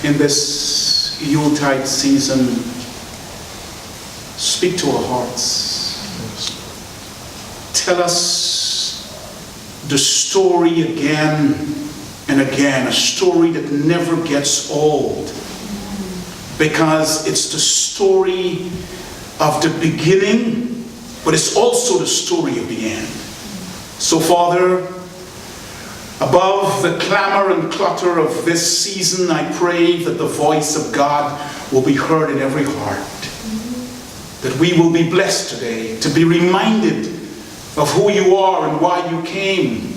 in this Yuletide season, speak to our hearts. Tell us the story again and again, a story that never gets old, because it's the story of the beginning, but it's also the story of the end. So, Father, above the clamor and clutter of this season, I pray that the voice of God will be heard in every heart. That we will be blessed today to be reminded of who you are and why you came.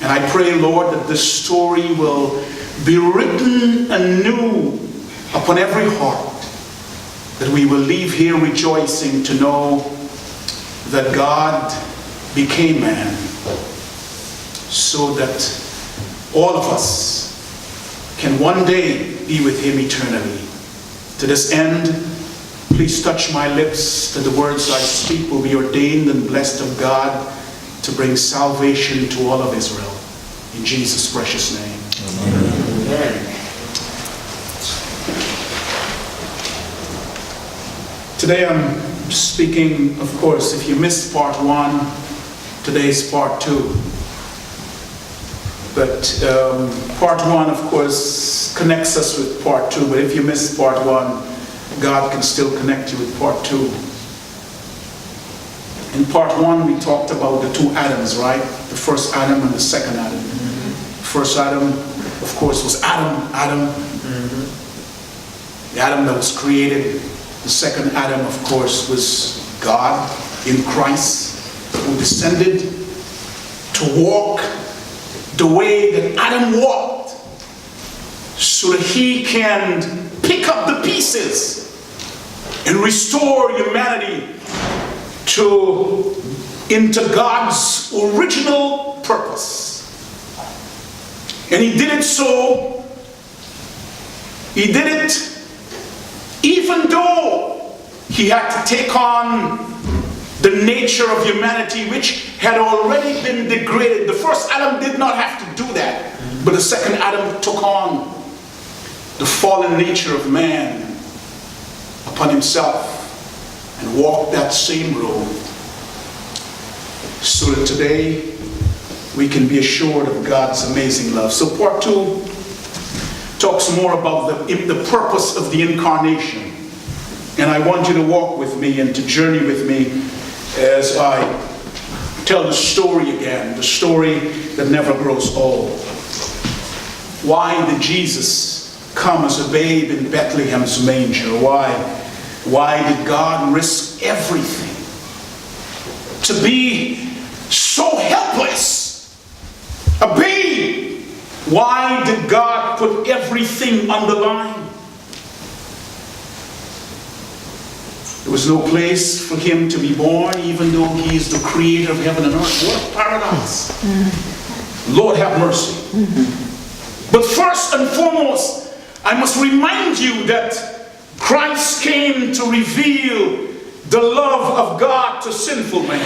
And I pray, Lord, that this story will be written anew upon every heart. That we will leave here rejoicing to know that God became man, so that all of us can one day be with him eternally. To this end, please touch my lips, that the words I speak will be ordained and blessed of God to bring salvation to all of Israel. In Jesus' precious name. Amen. Today I'm speaking, of course, if you missed part 1, today's part 2. But part 1, of course, connects us with part 2. But if you missed part 1, God can still connect you with part 2. In part 1, we talked about the 2 Adams, right? The first Adam and the second Adam. First Adam, of course, was Adam. The Adam that was created. The second Adam, of course, was God in Christ, who descended to walk the way that Adam walked, so that he can pick up the pieces and restore humanity into God's original purpose. And he did it even though he had to take on the nature of humanity, which had already been degraded. The first Adam did not have to do that, but the second Adam took on the fallen nature of man upon himself and walked that same road, so that today we can be assured of God's amazing love. So part 2 talks more about the purpose of the incarnation. And I want you to walk with me and to journey with me as I tell the story again, the story that never grows old. Why did Jesus come as a babe in Bethlehem's manger? Why did God risk everything to be so helpless? A babe. Why did God put everything on the line? There was no place for him to be born, even though he is the creator of heaven and earth. What a paradox. Lord have mercy. But first and foremost, I must remind you that Christ came to reveal the love of God to sinful man.